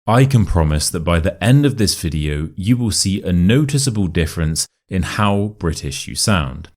I can promise that by the end of this video, you will see a noticeable difference in how British you sound.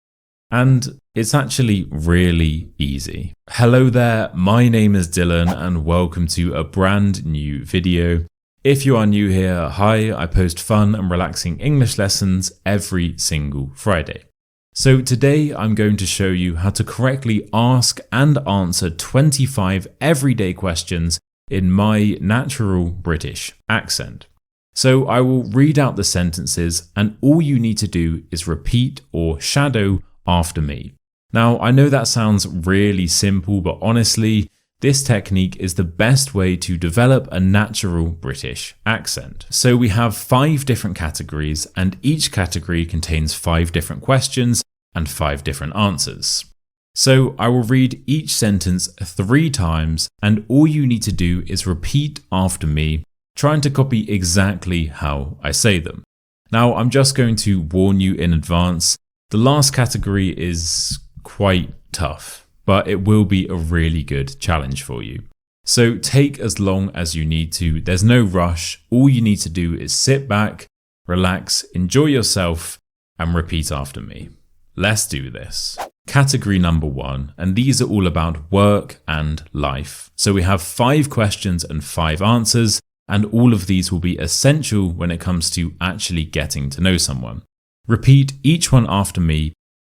And it's actually really easy. Hello there, my name is Dylan and welcome to a brand new video. If you are new here, hi, I post fun and relaxing English lessons every single Friday. So today I'm going to show you how to correctly ask and answer 25 everyday questions in my natural British accent. So I will read out the sentences and all you need to do is repeat or shadow after me. Now I know that sounds really simple, but honestly, this technique is the best way to develop a natural British accent. So we have 5 different categories and each category contains 5 different questions and 5 different answers. So I will read each sentence 3 times and all you need to do is repeat after me, trying to copy exactly how I say them. Now I'm just going to warn you in advance, the last category is quite tough, but it will be a really good challenge for you. So take as long as you need to, there's no rush, all you need to do is sit back, relax, enjoy yourself and repeat after me. Let's do this. Category number 1, and these are all about work and life. So we have 5 questions and 5 answers, and all of these will be essential when it comes to actually getting to know someone. Repeat each one after me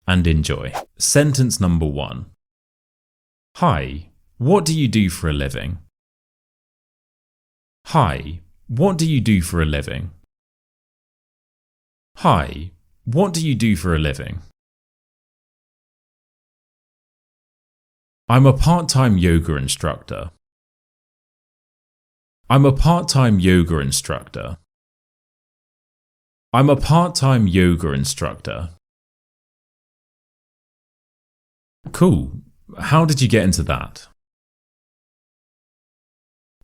and enjoy. Sentence number 1. Hi, what do you do for a living? Hi, what do you do for a living? Hi, what do you do for a living? I'm a part-time yoga instructor. I'm a part-time yoga instructor. I'm a part-time yoga instructor. Cool. How did you get into that?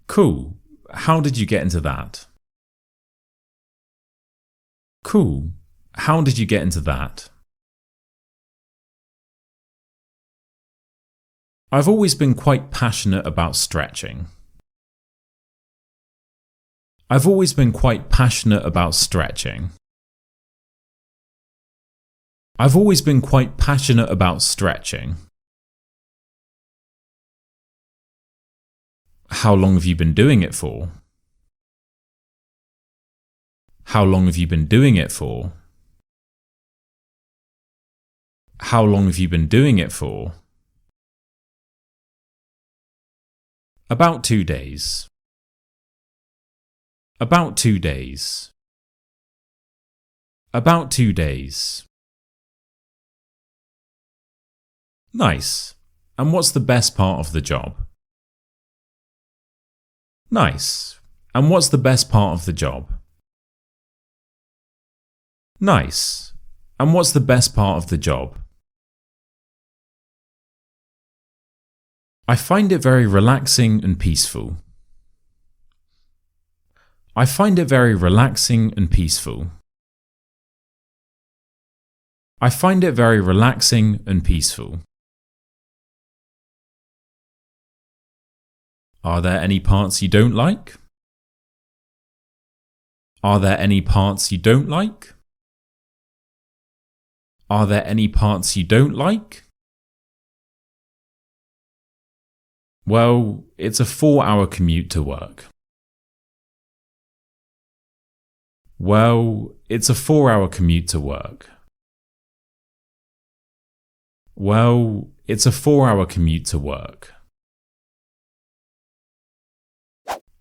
Cool. How did you get into that? Cool. How did you get into that? I've always been quite passionate about stretching. I've always been quite passionate about stretching. I've always been quite passionate about stretching. How long have you been doing it for? How long have you been doing it for? How long have you been doing it for? About 2 days. About 2 days. About 2 days. Nice. And what's the best part of the job? Nice. And what's the best part of the job? Nice. And what's the best part of the job? I find it very relaxing and peaceful. I find it very relaxing and peaceful. I find it very relaxing and peaceful. Are there any parts you don't like? Are there any parts you don't like? Are there any parts you don't like? Well, it's a 4-hour commute to work. Well, it's a 4-hour commute to work. Well, it's a 4-hour commute to work.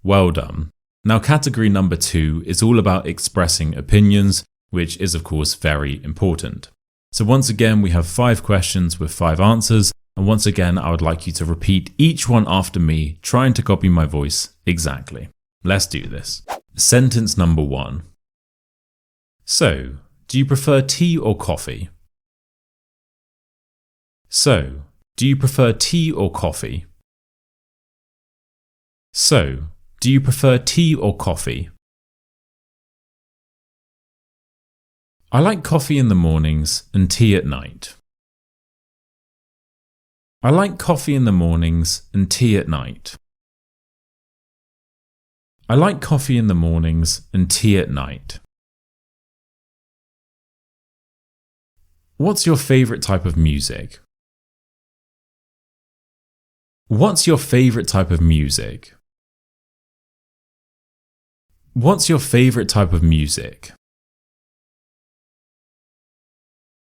Well done. Now category number 2 is all about expressing opinions, which is of course very important. So once again we have 5 questions with 5 answers, and once again I would like you to repeat each one after me, trying to copy my voice exactly. Let's do this. Sentence number 1. So, do you prefer tea or coffee? So, do you prefer tea or coffee? So, do you prefer tea or coffee? I like coffee in the mornings and tea at night. I like coffee in the mornings and tea at night. I like coffee in the mornings and tea at night. What's your favorite type of music? What's your favorite type of music? What's your favorite type of music?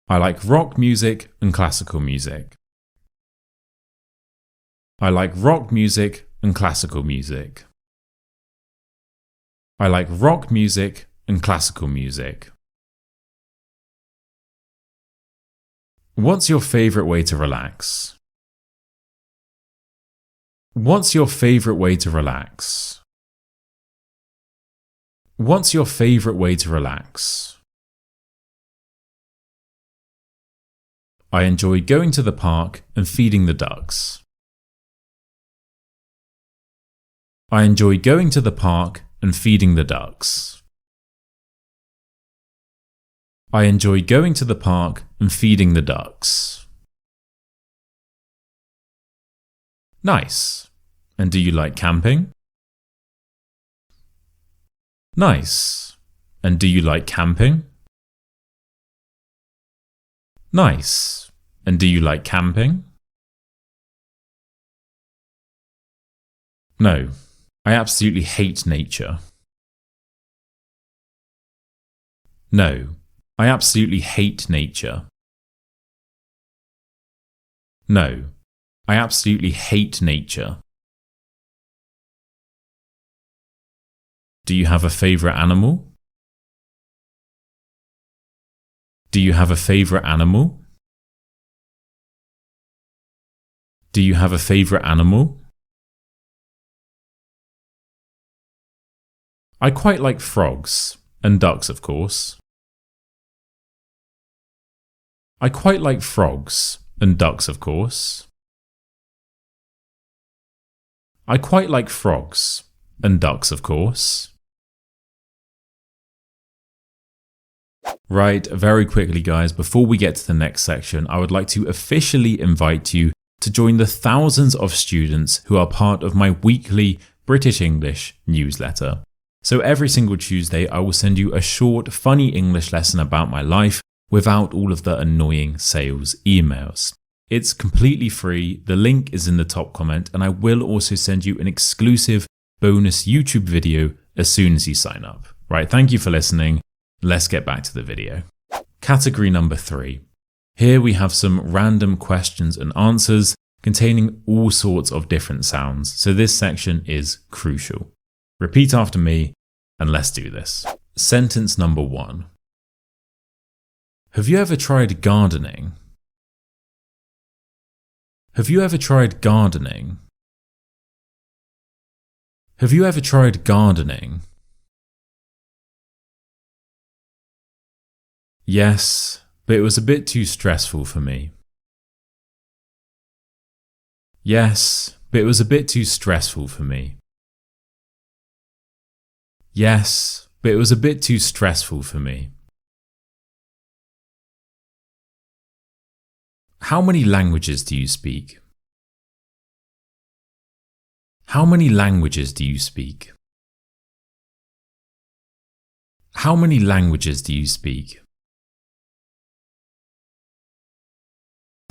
I like rock music and classical music. I like rock music and classical music. I like rock music and classical music. What's your favorite way to relax? What's your favorite way to relax? What's your favorite way to relax? I enjoy going to the park and feeding the ducks. I enjoy going to the park and feeding the ducks. I enjoy going to the park and feeding the ducks. Nice. And do you like camping? Nice. And do you like camping? Nice. And do you like camping? No, I absolutely hate nature. No, I absolutely hate nature. No, I absolutely hate nature. Do you have a favorite animal? Do you have a favorite animal? Do you have a favorite animal? I quite like frogs, and ducks, of course. I quite like frogs, and ducks, of course. I quite like frogs, and ducks, of course. Right, very quickly guys, before we get to the next section, I would like to officially invite you to join the thousands of students who are part of my weekly British English newsletter. So every single Tuesday, I will send you a short, funny English lesson about my life without all of the annoying sales emails. It's completely free, the link is in the top comment, and I will also send you an exclusive bonus YouTube video as soon as you sign up. Right, thank you for listening. Let's get back to the video. Category number 3. Here we have some random questions and answers containing all sorts of different sounds, so this section is crucial. Repeat after me and let's do this. Sentence number 1. Have you ever tried gardening? Have you ever tried gardening? Have you ever tried gardening? Yes, but it was a bit too stressful for me. Yes, but it was a bit too stressful for me. Yes, but it was a bit too stressful for me. How many languages do you speak? How many languages do you speak? How many languages do you speak?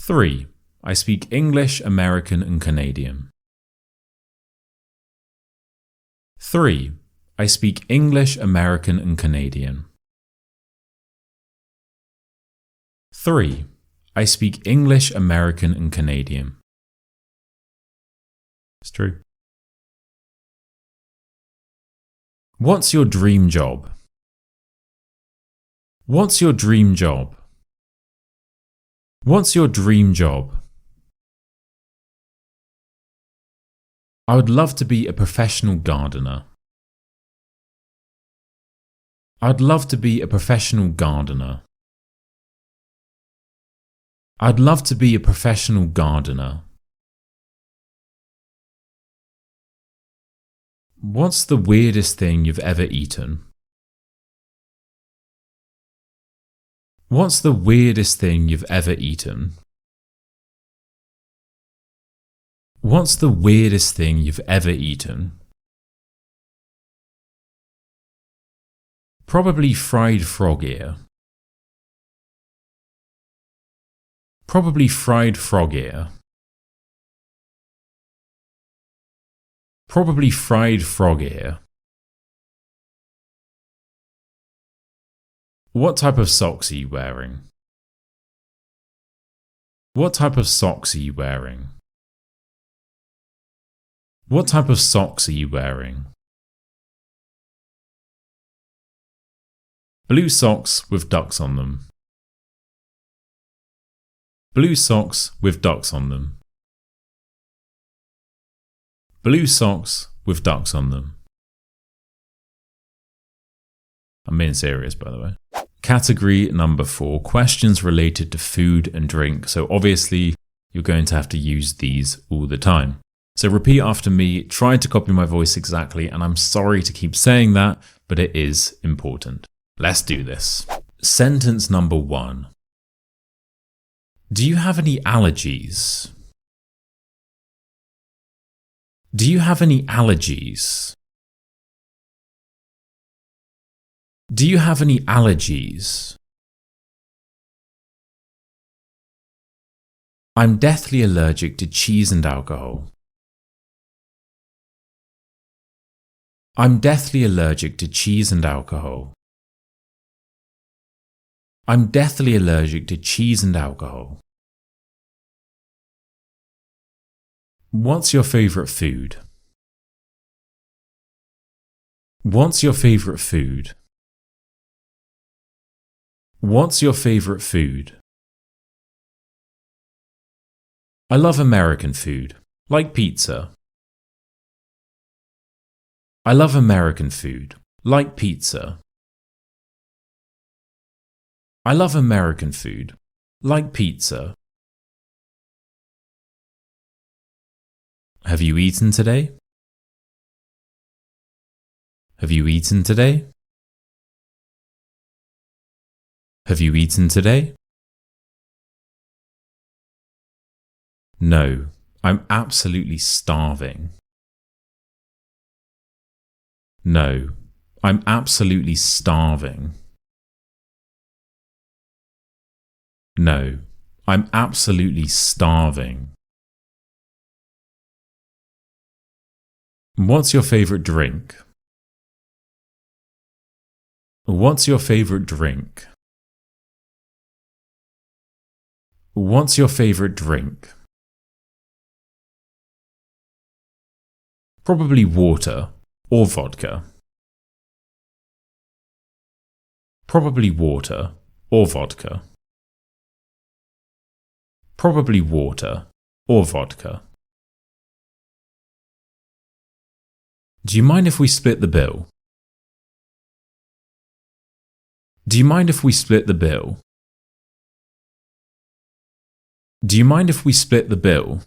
3. I speak English, American and Canadian. 3. I speak English, American and Canadian. 3. I speak English, American and Canadian. It's true. What's your dream job? What's your dream job? What's your dream job? I would love to be a professional gardener. I'd love to be a professional gardener. I'd love to be a professional gardener. What's the weirdest thing you've ever eaten? What's the weirdest thing you've ever eaten? What's the weirdest thing you've ever eaten? Probably fried frog ear. Probably fried frog ear. Probably fried frog ear. What type of socks are you wearing? What type of socks are you wearing? What type of socks are you wearing? Blue socks with ducks on them. Blue socks with ducks on them. Blue socks with ducks on them. I'm being serious, by the way. Category number 4, questions related to food and drink. So obviously, you're going to have to use these all the time. So repeat after me, try to copy my voice exactly, and I'm sorry to keep saying that, but it is important. Let's do this. Sentence number 1. Do you have any allergies? Do you have any allergies? Do you have any allergies? I'm deathly allergic to cheese and alcohol. I'm deathly allergic to cheese and alcohol. I'm deathly allergic to cheese and alcohol. What's your favorite food? What's your favorite food? What's your favorite food? I love American food, like pizza. I love American food, like pizza. I love American food, like pizza. Have you eaten today? Have you eaten today? Have you eaten today? No, I'm absolutely starving. No, I'm absolutely starving. No, I'm absolutely starving. What's your favorite drink? What's your favorite drink? What's your favorite drink? Probably water or vodka. Probably water or vodka. Probably water or vodka. Do you mind if we split the bill? Do you mind if we split the bill? Do you mind if we split the bill?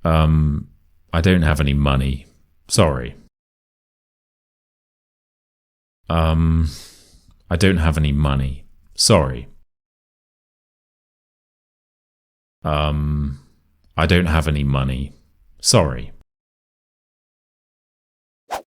I don't have any money. Sorry. I don't have any money. Sorry. I don't have any money. Sorry.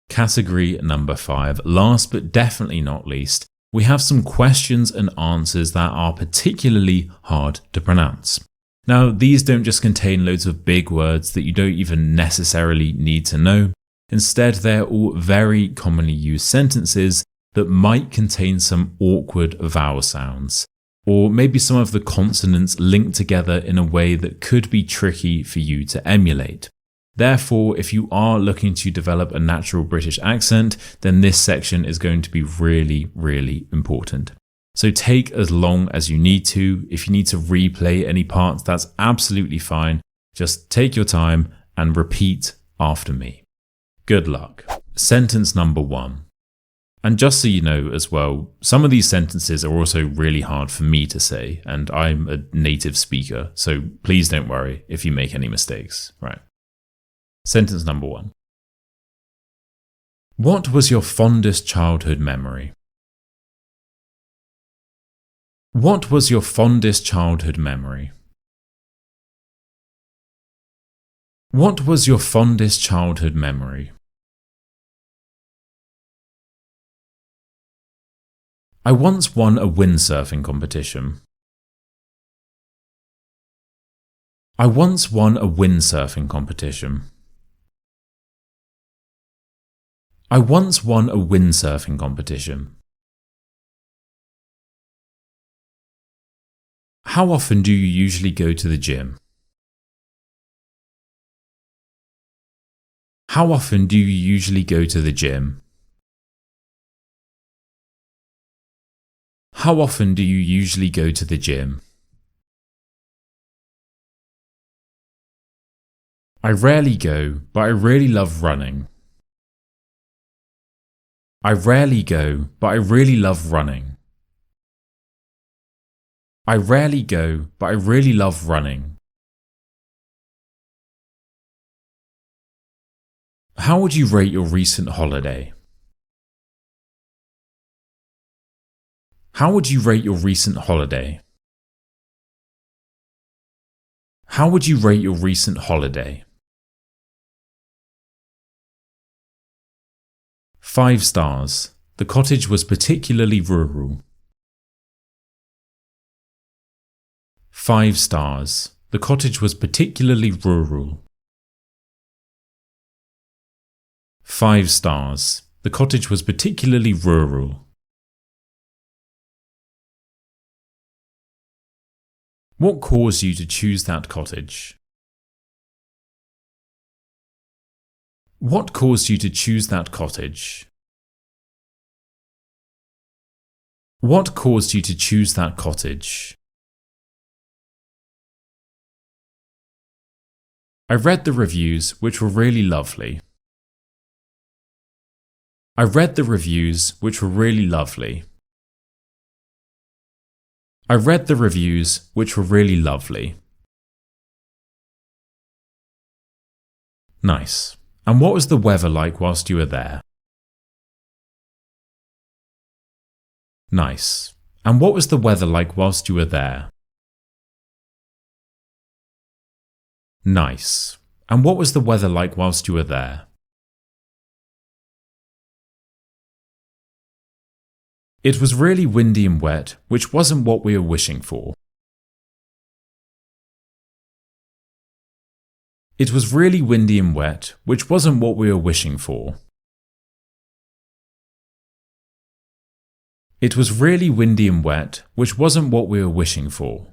Category number 5, last but definitely not least, we have some questions and answers that are particularly hard to pronounce. Now, these don't just contain loads of big words that you don't even necessarily need to know. Instead, they're all very commonly used sentences that might contain some awkward vowel sounds, or maybe some of the consonants linked together in a way that could be tricky for you to emulate. Therefore, if you are looking to develop a natural British accent, then this section is going to be really, really important. So take as long as you need to. If you need to replay any parts, that's absolutely fine. Just take your time and repeat after me. Good luck. Sentence number 1. And just so you know as well, some of these sentences are also really hard for me to say, and I'm a native speaker, so please don't worry if you make any mistakes. Right. Sentence number 1. What was your fondest childhood memory? What was your fondest childhood memory? What was your fondest childhood memory? I once won a windsurfing competition. I once won a windsurfing competition. I once won a windsurfing competition. How often do you usually go to the gym? How often do you usually go to the gym? How often do you usually go to the gym? I rarely go, but I really love running. I rarely go, but I really love running. I rarely go, but I really love running. How would you rate your recent holiday? How would you rate your recent holiday? How would you rate your recent holiday? 5 stars. The cottage was particularly rural. 5 stars. The cottage was particularly rural. 5 stars. The cottage was particularly rural. What caused you to choose that cottage? What caused you to choose that cottage? What caused you to choose that cottage? I read the reviews, which were really lovely. I read the reviews, which were really lovely. I read the reviews, which were really lovely. Nice. And what was the weather like whilst you were there? Nice. And what was the weather like whilst you were there? Nice. And what was the weather like whilst you were there? It was really windy and wet, which wasn't what we were wishing for. It was really windy and wet, which wasn't what we were wishing for. It was really windy and wet, which wasn't what we were wishing for.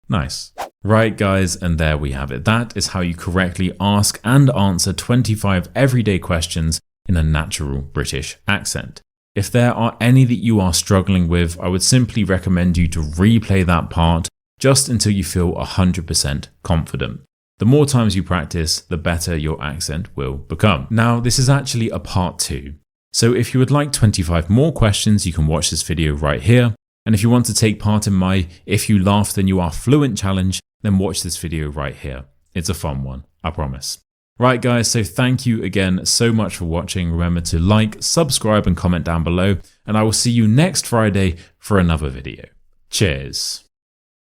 Nice. Right guys, and there we have it. That is how you correctly ask and answer 25 everyday questions in a natural British accent. If there are any that you are struggling with, I would simply recommend you to replay that part just until you feel 100% confident. The more times you practice, the better your accent will become. Now, this is actually a part 2. So if you would like 25 more questions, you can watch this video right here. And if you want to take part in my If You Laugh Then You Are Fluent challenge, then watch this video right here. It's a fun one, I promise. Right guys, so thank you again so much for watching. Remember to like, subscribe and comment down below, and I will see you next Friday for another video. Cheers.